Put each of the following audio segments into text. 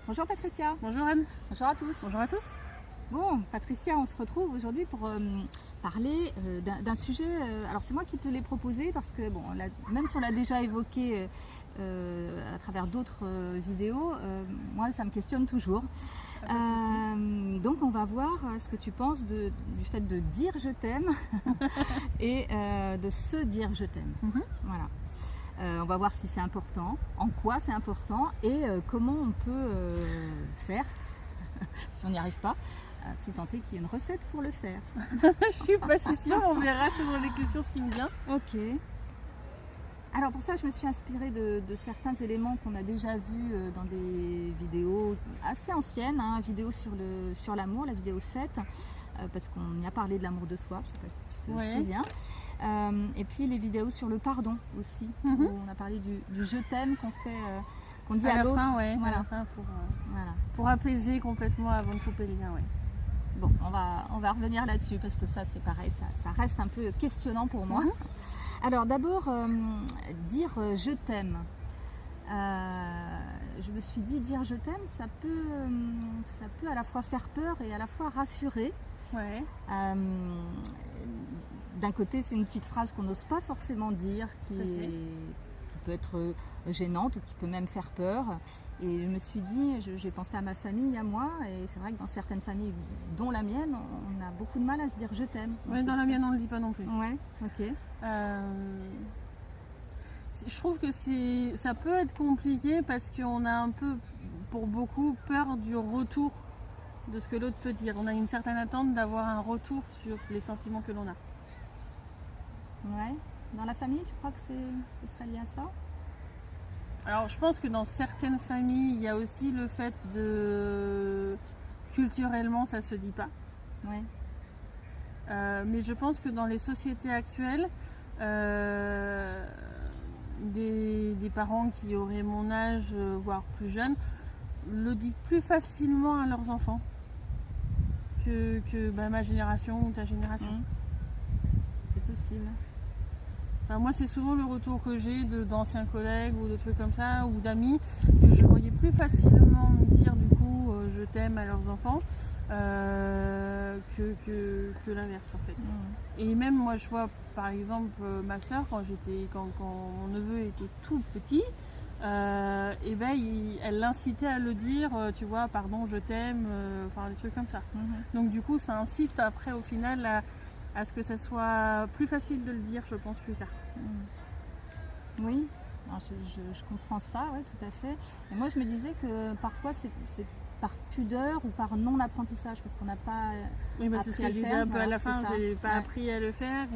Bonjour Patricia. Bonjour Anne. Bonjour à tous. Bonjour à tous. Bon, Patricia, on se retrouve aujourd'hui pour parler d'un sujet. Alors c'est moi qui te l'ai proposé parce que bon, même si on l'a déjà évoqué à travers d'autres vidéos, moi ça me questionne toujours. Donc on va voir ce que tu penses du fait de dire je t'aime et de se dire je t'aime. Voilà. On va voir si c'est important, en quoi c'est important et comment on peut faire si on n'y arrive pas, si tant est qu'il y a une recette pour le faire. Je suis pas si sûre, on verra selon les questions ce qui me vient. Ok. Alors pour ça, je me suis inspirée de certains éléments qu'on a déjà vus dans des vidéos assez anciennes, hein, vidéo sur l'amour, la vidéo 7, parce qu'on y a parlé de l'amour de soi, je ne sais pas si tu te souviens. Et puis les vidéos sur le pardon aussi, où on a parlé du je t'aime qu'on dit à l'autre. Voilà. Pour apaiser complètement avant de couper le lien. Ouais. Bon, on va revenir là-dessus parce que ça c'est pareil, ça reste un peu questionnant pour moi. Alors d'abord, dire je t'aime. Je me suis dit dire je t'aime, ça peut à la fois faire peur et à la fois rassurer. Ouais. D'un côté, c'est une petite phrase qu'on n'ose pas forcément dire, qui peut être gênante ou qui peut même faire peur. Et je me suis dit, j'ai pensé à ma famille, à moi, et c'est vrai que dans certaines familles, dont la mienne, on a beaucoup de mal à se dire je t'aime. Ouais, dans la mienne, on ne le dit pas non plus. Ouais, ok. Je trouve que ça peut être compliqué parce qu'on a un peu, pour beaucoup, peur du retour de ce que l'autre peut dire. On a une certaine attente d'avoir un retour sur les sentiments que l'on a. Ouais. Dans la famille, tu crois que ce serait lié à ça ? Alors, je pense que dans certaines familles, il y a aussi le fait de... Culturellement, ça se dit pas. Ouais. Mais je pense que dans les sociétés actuelles, des parents qui auraient mon âge, voire plus jeune, le disent plus facilement à leurs enfants que ma génération ou ta génération. C'est possible. Enfin, moi, c'est souvent le retour que j'ai d'anciens collègues ou de trucs comme ça, ou d'amis, que je voyais plus facilement me dire du coup je t'aime à leurs enfants que l'inverse en fait. Et même moi, je vois par exemple ma soeur quand mon neveu était tout petit, et ben elle l'incitait à le dire, tu vois, pardon, je t'aime, enfin des trucs comme ça. Donc du coup, ça incite après au final à ce que ça soit plus facile de le dire, je pense, plus tard. Oui, alors je comprends ça, ouais, tout à fait. Et moi, je me disais que parfois, c'est par pudeur ou par non-apprentissage, parce qu'on n'a pas c'est ce que je disais un peu à la fin, j'ai pas appris à le faire.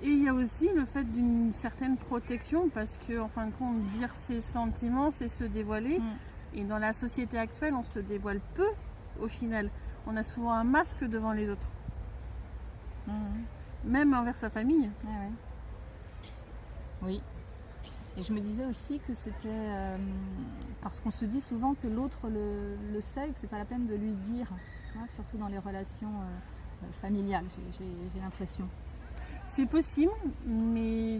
Et il y a aussi le fait d'une certaine protection, parce que en fin de compte, dire ses sentiments, c'est se dévoiler. Et dans la société actuelle, on se dévoile peu au final. On a souvent un masque devant les autres. Même envers sa famille. Oui. Et je me disais aussi que c'était parce qu'on se dit souvent que l'autre le sait et que c'est pas la peine de lui dire, hein, surtout dans les relations familiales, j'ai l'impression. C'est possible, mais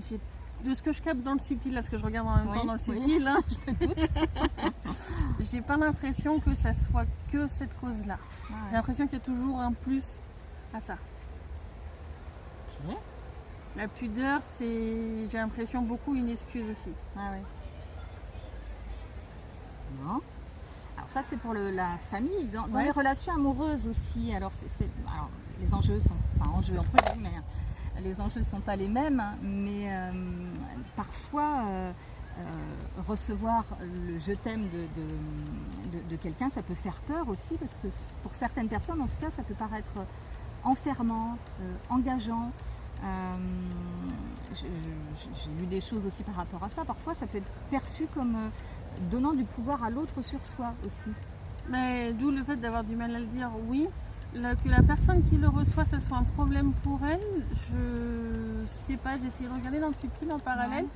de ce que je capte dans le subtil, là, parce que je regarde en même temps dans le subtil, hein, je me doute, j'ai pas l'impression que ça soit que cette cause-là. J'ai l'impression qu'il y a toujours un plus à ça. La pudeur, c'est, j'ai l'impression, beaucoup une excuse aussi. Non. Alors ça, c'était pour la famille. Dans les relations amoureuses aussi, alors les enjeux sont, enjeux entre guillemets, les enjeux ne sont pas les mêmes, hein, mais parfois recevoir le je t'aime de quelqu'un, ça peut faire peur aussi, parce que pour certaines personnes, en tout cas, ça peut paraître enfermant, engageant. J'ai lu des choses aussi par rapport à ça. Parfois, ça peut être perçu comme donnant du pouvoir à l'autre sur soi aussi. Mais d'où le fait d'avoir du mal à le dire, oui. Que la personne qui le reçoit, ça soit un problème pour elle, je sais pas. J'ai essayé de regarder dans le subtil en parallèle.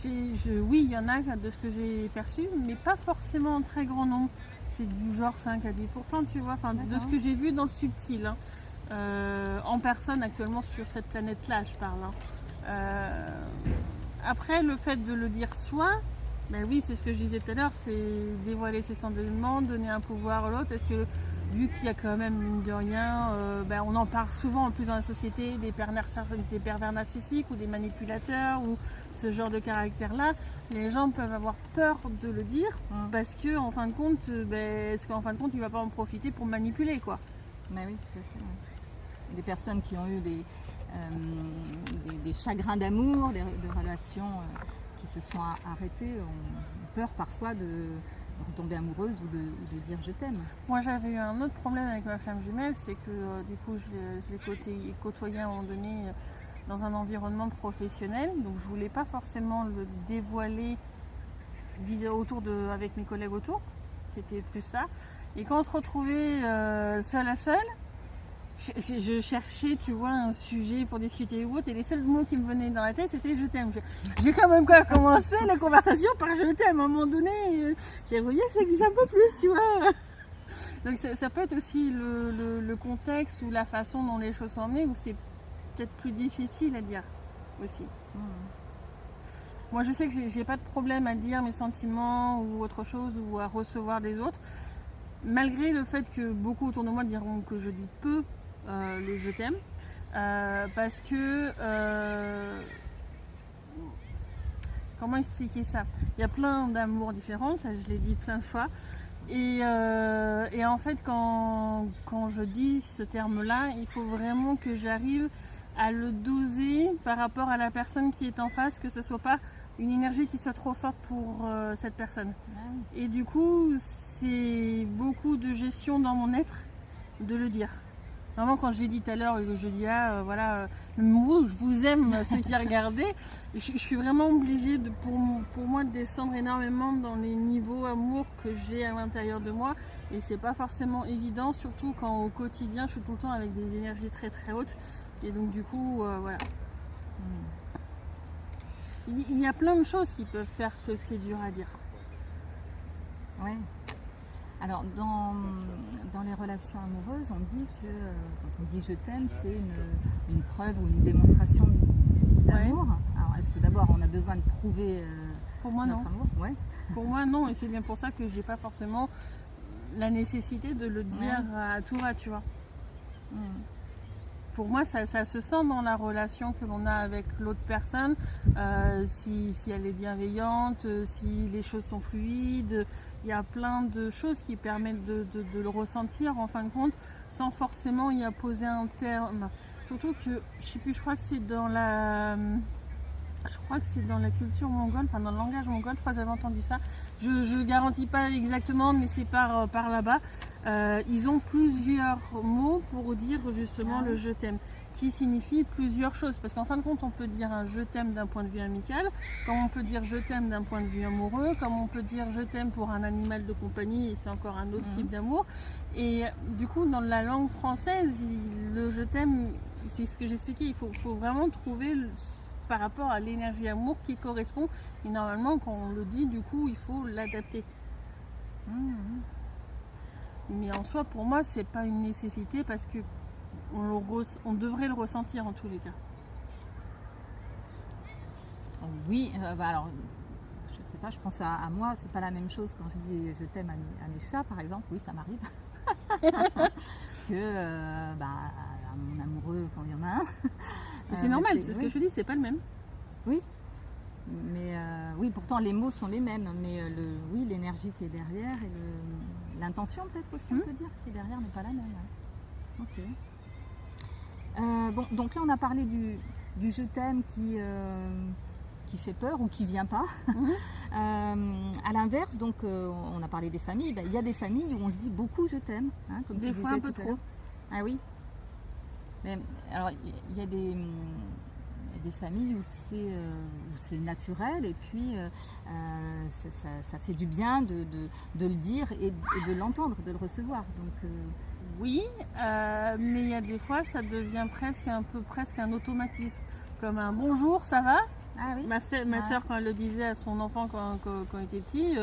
Oui, il y en a de ce que j'ai perçu, mais pas forcément en très grand nombre. C'est du genre 5 à 10%, tu vois, de ce que j'ai vu dans le subtil. Hein. En personne actuellement sur cette planète-là, je parle. Après, le fait de le dire soi, Ben oui, c'est ce que je disais tout à l'heure, c'est dévoiler ses sentiments, donner un pouvoir à l'autre. Est-ce que, vu qu'il y a quand même, mine de rien, on en parle souvent en plus dans la société, des pervers narcissiques ou des manipulateurs ou ce genre de caractère-là, les gens peuvent avoir peur de le dire parce que, en fin de compte, est-ce qu'en fin de compte, il ne va pas en profiter pour manipuler, quoi. Ben oui, tout à fait. Ouais. Des personnes qui ont eu des chagrins d'amour, des relations qui se sont arrêtées, ont peur parfois de retomber amoureuse ou de dire je t'aime. Moi j'avais eu un autre problème avec ma flamme jumelle, c'est que du coup je l'ai côtoyé à un moment donné dans un environnement professionnel, donc je voulais pas forcément le dévoiler avec mes collègues autour, c'était plus ça. Et quand on se retrouvait seul à seul, je cherchais, tu vois, un sujet pour discuter ou autre, et les seuls mots qui me venaient dans la tête, c'était je t'aime. Je vais quand même commencer la conversation par je t'aime. À un moment donné, j'aimerais bien que ça glisse un peu plus, tu vois. Donc ça peut être aussi le contexte ou la façon dont les choses sont emmenées, où c'est peut-être plus difficile à dire aussi. Moi, je sais que j'ai pas de problème à dire mes sentiments ou autre chose, ou à recevoir des autres, malgré le fait que beaucoup autour de moi diront que je dis peu le je t'aime, parce que comment expliquer ça, il y a plein d'amours différents, ça je l'ai dit plein de fois, et en fait quand je dis ce terme là, il faut vraiment que j'arrive à le doser par rapport à la personne qui est en face, que ce soit pas une énergie qui soit trop forte pour cette personne. Et du coup c'est beaucoup de gestion dans mon être de le dire. Vraiment, quand je l'ai dit tout à l'heure, je dis je vous aime, ceux qui regardaient, je suis vraiment obligée pour moi de descendre énormément dans les niveaux amour que j'ai à l'intérieur de moi, et c'est pas forcément évident, surtout quand au quotidien je suis tout le temps avec des énergies très très hautes, et donc du coup voilà. Il y a plein de choses qui peuvent faire que c'est dur à dire. Ouais. Alors, dans les relations amoureuses, on dit que quand on dit je t'aime, c'est une preuve ou une démonstration d'amour. Ouais. Alors, est-ce que d'abord on a besoin de prouver pour moi, notre non. amour? Ouais. Pour moi, non, et c'est bien pour ça que j'ai pas forcément la nécessité de le dire à tout va, tu vois. Pour moi, ça se sent dans la relation que l'on a avec l'autre personne, si elle est bienveillante, si les choses sont fluides. Il y a plein de choses qui permettent de le ressentir en fin de compte, sans forcément y apposer un terme. Surtout que, je crois que c'est dans la culture mongole, enfin dans le langage mongol, je crois que j'avais entendu ça. Je garantis pas exactement, mais c'est par là-bas. Ils ont plusieurs mots pour dire justement le je t'aime, qui signifie plusieurs choses. Parce qu'en fin de compte, on peut dire un je t'aime d'un point de vue amical, comme on peut dire je t'aime d'un point de vue amoureux, comme on peut dire je t'aime pour un animal de compagnie, et c'est encore un autre type d'amour. Et du coup, dans la langue française, le je t'aime, c'est ce que j'expliquais, il faut vraiment trouver par rapport à l'énergie amour qui correspond, et normalement quand on le dit, du coup il faut l'adapter. Mais en soi, pour moi, c'est pas une nécessité, parce que on devrait le ressentir en tous les cas. Oui, alors je sais pas, je pense à moi, c'est pas la même chose quand je dis je t'aime à mes chats par exemple, oui ça m'arrive, que à mon amoureux quand il y en a un. C'est normal, c'est ce que je dis, c'est pas le même. Oui, mais oui, pourtant les mots sont les mêmes, mais l'énergie qui est derrière et l'intention peut-être aussi on peut dire qui est derrière n'est pas la même. Ok. Bon, donc là on a parlé du je t'aime qui fait peur ou qui vient pas. À l'inverse, donc on a parlé des familles, il y a des familles où on se dit beaucoup je t'aime, comme des fois un peu trop. Ah oui. Mais alors il y a des familles où c'est naturel, et puis ça fait du bien de le dire et de l'entendre, de le recevoir. Donc oui, mais il y a des fois ça devient presque un automatisme, comme un bonjour, ça va. Ah oui. Ma soeur, quand elle le disait à son enfant quand il était petit,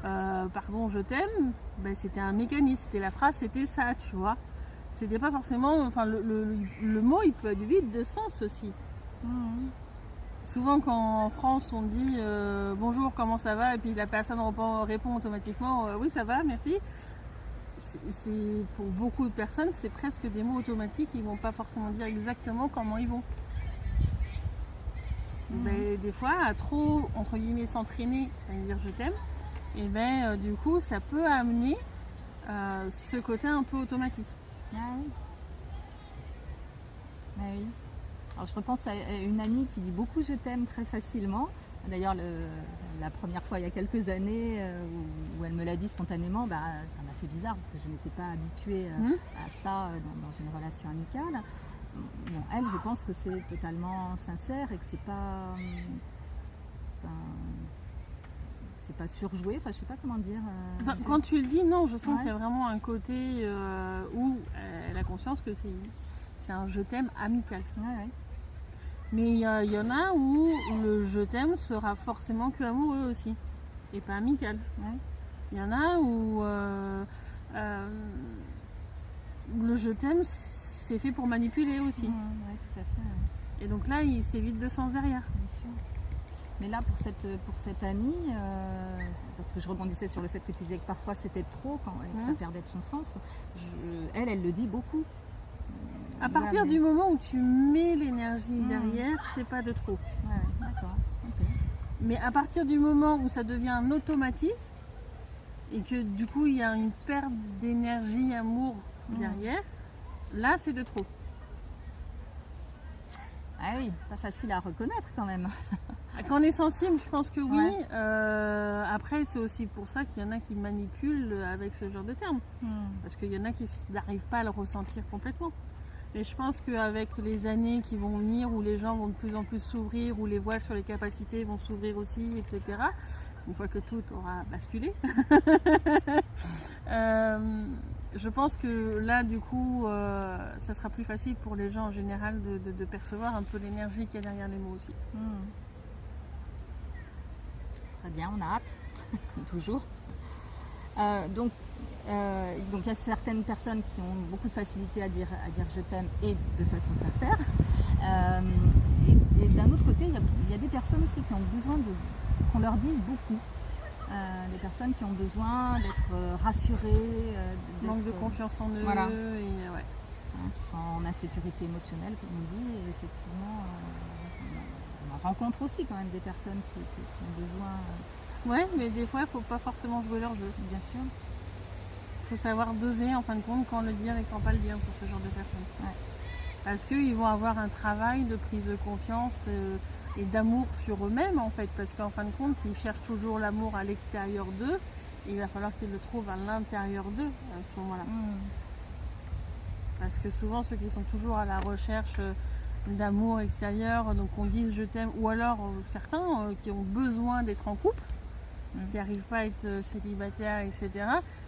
pardon je t'aime, c'était un mécanisme, c'était la phrase, c'était ça, tu vois. C'était pas forcément, enfin le mot il peut être vide de sens aussi. Souvent, quand en France on dit bonjour, comment ça va, et puis la personne répond automatiquement oui, ça va, merci. Pour beaucoup de personnes, c'est presque des mots automatiques, ils vont pas forcément dire exactement comment ils vont. Mais des fois, à trop, entre guillemets, s'entraîner à dire je t'aime, et du coup, ça peut amener ce côté un peu automatisme. Ah oui. Ah oui. Alors je repense à une amie qui dit beaucoup je t'aime très facilement. D'ailleurs, la première fois il y a quelques années où elle me l'a dit spontanément, ça m'a fait bizarre parce que je n'étais pas habituée à ça dans une relation amicale. Bon, elle, je pense que c'est totalement sincère et que c'est pas surjoué. Enfin, je sais pas comment dire. Quand tu le dis, non, je sens qu'il y a vraiment un côté où elle a conscience que c'est un je t'aime amical. Ouais. Mais il y en a où le je t'aime sera forcément que amoureux aussi, et pas amical. Ouais. Il y en a où le je t'aime c'est fait pour manipuler aussi. Ouais, tout à fait. Ouais. Et donc là, il s'évite de sens derrière. Bien sûr. Mais là, pour cette amie, parce que je rebondissais sur le fait que tu disais que parfois c'était trop, que ça perdait de son sens, elle le dit beaucoup. À partir du moment où tu mets l'énergie derrière, c'est pas de trop. Ouais, d'accord. Okay. Mais à partir du moment où ça devient un automatisme et que du coup il y a une perte d'énergie, amour derrière, là c'est de trop. Ah oui, pas facile à reconnaître quand même. Quand on est sensible, je pense que oui. Ouais. Après, c'est aussi pour ça qu'il y en a qui manipulent avec ce genre de termes. Parce qu'il y en a qui n'arrivent pas à le ressentir complètement. Mais je pense qu'avec les années qui vont venir, où les gens vont de plus en plus s'ouvrir, où les voiles sur les capacités vont s'ouvrir aussi, etc., une fois que tout aura basculé, je pense que là, du coup, ça sera plus facile pour les gens en général de percevoir un peu l'énergie qu'il y a derrière les mots aussi. Très bien, on a hâte, comme toujours. Donc il y a certaines personnes qui ont beaucoup de facilité à dire je t'aime et de façon sincère. Et d'un autre côté, il y a des personnes aussi qui ont besoin qu'on leur dise beaucoup. Des personnes qui ont besoin d'être rassurées, manque de confiance en eux, voilà. Qui sont en insécurité émotionnelle, comme on dit. Et effectivement, on rencontre aussi quand même des personnes qui ont besoin. Ouais, mais des fois, il ne faut pas forcément jouer leur jeu. Bien sûr. Il faut savoir doser en fin de compte quand le dire et quand pas le dire pour ce genre de personnes. Ouais. Parce qu'ils vont avoir un travail de prise de confiance et d'amour sur eux-mêmes en fait. Parce qu'en fin de compte, ils cherchent toujours l'amour à l'extérieur d'eux. Et il va falloir qu'ils le trouvent à l'intérieur d'eux à ce moment-là. Parce que souvent, ceux qui sont toujours à la recherche d'amour extérieur, donc on dise je t'aime, ou alors certains qui ont besoin d'être en couple, qui n'arrivent pas à être célibataires, etc.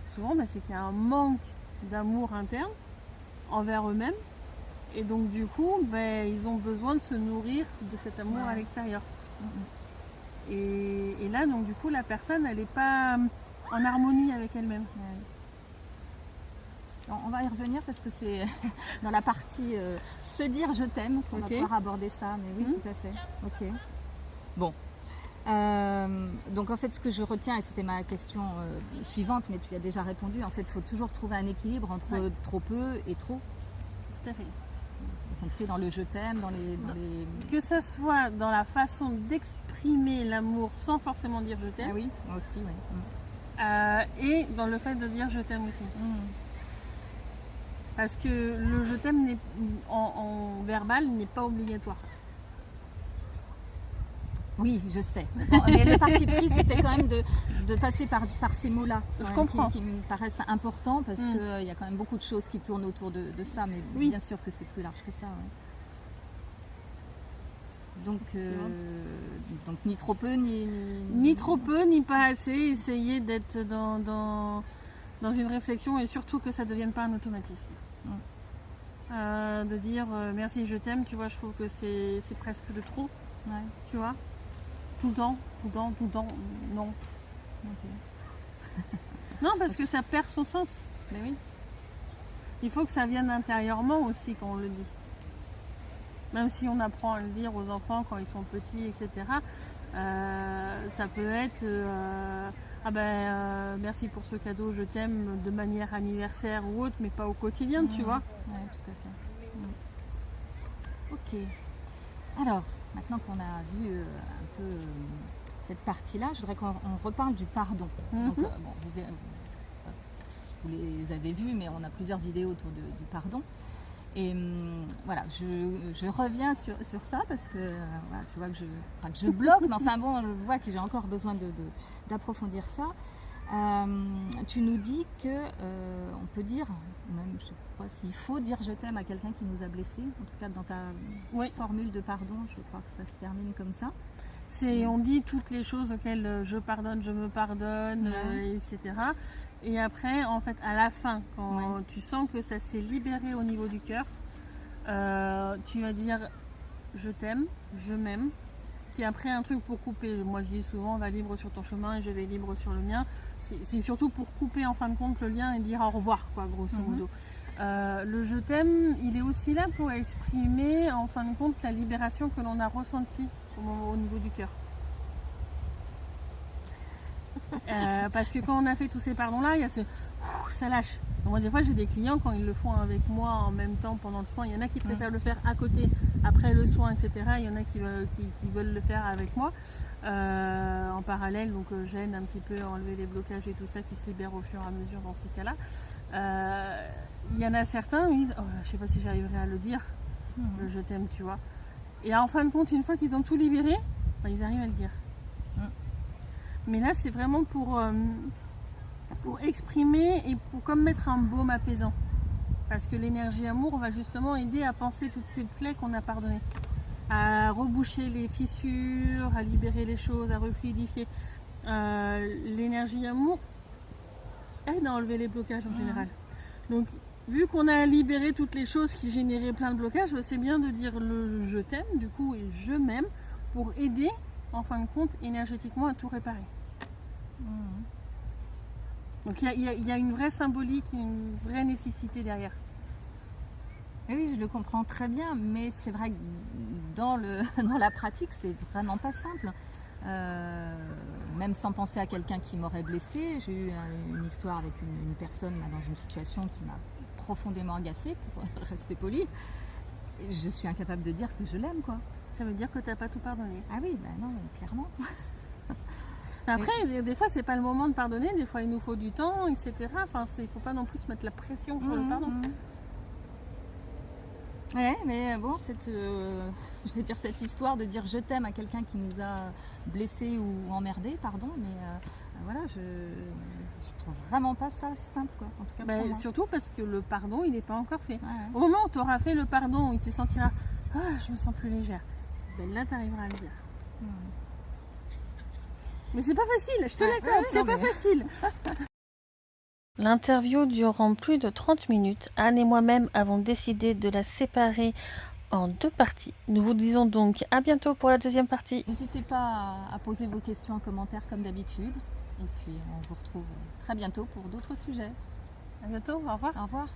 Souvent, c'est qu'il y a un manque d'amour interne envers eux-mêmes. Et donc, du coup, ils ont besoin de se nourrir de cet amour à l'extérieur. Et là, donc, du coup, la personne, elle n'est pas en harmonie avec elle-même. On va y revenir parce que c'est dans la partie se dire je t'aime qu'on va pouvoir aborder ça. Mais oui, tout à fait. Ok. Bon. Donc en fait ce que je retiens, et c'était ma question suivante, mais tu y as déjà répondu, en fait il faut toujours trouver un équilibre entre trop peu et trop. Tout à fait. Y compris dans le je t'aime, dans les... Que ça soit dans la façon d'exprimer l'amour sans forcément dire je t'aime. Ah oui, moi aussi, oui. Et dans le fait de dire je t'aime aussi. Parce que le je t'aime en verbal n'est pas obligatoire. Oui, je sais. Bon, mais le parti pris, c'était quand même de passer par ces mots-là. Je comprends. Qui me paraissent importants parce qu'il y a quand même beaucoup de choses qui tournent autour de ça. Mais bien sûr que c'est plus large que ça. Ouais. Donc ni trop peu, ni trop peu, ni pas assez. Essayer d'être dans une réflexion et surtout que ça ne devienne pas un automatisme. De dire merci, je t'aime, tu vois, je trouve que c'est presque de trop. Tu vois. Tout le temps, non. Non, parce que ça perd son sens. Mais oui. Il faut que ça vienne intérieurement aussi quand on le dit. même si on apprend à le dire aux enfants quand ils sont petits, etc. Ça peut être merci pour ce cadeau, je t'aime de manière anniversaire ou autre, mais pas au quotidien, tu vois. Oui, tout à fait. Ok. Alors, maintenant qu'on a vu un peu cette partie-là, je voudrais qu'on reparle du pardon. Donc, bon, vous verrez, si vous les avez vus, mais on a plusieurs vidéos autour du pardon. Et voilà, je reviens sur ça parce que voilà, tu vois que pas que je bloque, mais enfin bon, je vois que j'ai encore besoin d'approfondir ça. Tu nous dis que on peut dire, même je sais pas s'il faut dire je t'aime à quelqu'un qui nous a blessés, en tout cas dans ta formule de pardon, je crois que ça se termine comme ça. On dit toutes les choses auxquelles je pardonne, je me pardonne, etc. Et après, en fait, à la fin, quand tu sens que ça s'est libéré au niveau du cœur, tu vas dire je t'aime, je m'aime. Puis après, un truc pour couper. Moi, je dis souvent, va libre sur ton chemin et je vais libre sur le mien. C'est surtout pour couper, en fin de compte, le lien et dire au revoir, quoi, grosso modo. Le je t'aime, il est aussi là pour exprimer, en fin de compte, la libération que l'on a ressentie au niveau du cœur. Parce que quand on a fait tous ces pardons-là, il y a ça lâche. Donc, moi, des fois, j'ai des clients, quand ils le font avec moi en même temps pendant le soin, il y en a qui préfèrent le faire à côté, après le soin, etc. Il y en a qui veulent le faire avec moi en parallèle, donc j'aide un petit peu à enlever les blocages et tout ça qui se libère au fur et à mesure dans ces cas-là. Il y en a certains qui disent je sais pas si j'arriverai à le dire, je t'aime, tu vois. Et en fin de compte, une fois qu'ils ont tout libéré, ils arrivent à le dire. Mais là, c'est vraiment pour exprimer et pour comme mettre un baume apaisant. Parce que l'énergie amour va justement aider à panser toutes ces plaies qu'on a pardonnées, à reboucher les fissures, à libérer les choses, à refluidifier. L'énergie amour aide à enlever les blocages en général. Donc, vu qu'on a libéré toutes les choses qui généraient plein de blocages, c'est bien de dire le je t'aime, du coup, et je m'aime, pour aider, en fin de compte, énergétiquement à tout réparer. Donc il y a une vraie symbolique, une vraie nécessité derrière. Oui, je le comprends très bien, mais c'est vrai que dans la pratique, c'est vraiment pas simple. Même sans penser à quelqu'un qui m'aurait blessée, j'ai eu une histoire avec une personne là, dans une situation qui m'a profondément agacée, pour rester polie. Je suis incapable de dire que je l'aime, quoi. Ça veut dire que tu n'as pas tout pardonné. Ah oui, ben non, clairement. Après, des fois, c'est pas le moment de pardonner, des fois, il nous faut du temps, etc. Enfin, il faut pas non plus mettre la pression sur le pardon. Ouais, mais bon, je vais dire cette histoire de dire je t'aime à quelqu'un qui nous a blessés ou emmerdés, pardon, mais voilà, je trouve vraiment pas ça simple, quoi. En tout cas, pour moi. Surtout parce que le pardon, il n'est pas encore fait. Au moment où tu auras fait le pardon, où tu te sentiras je me sens plus légère, là, tu arriveras à le dire. Mais c'est pas facile, je te l'accorde, c'est pas facile. L'interview durant plus de 30 minutes. Anne et moi-même avons décidé de la séparer en 2 parties. Nous vous disons donc à bientôt pour la deuxième partie. N'hésitez pas à poser vos questions en commentaire comme d'habitude. Et puis on vous retrouve très bientôt pour d'autres sujets. À bientôt, au revoir. Au revoir.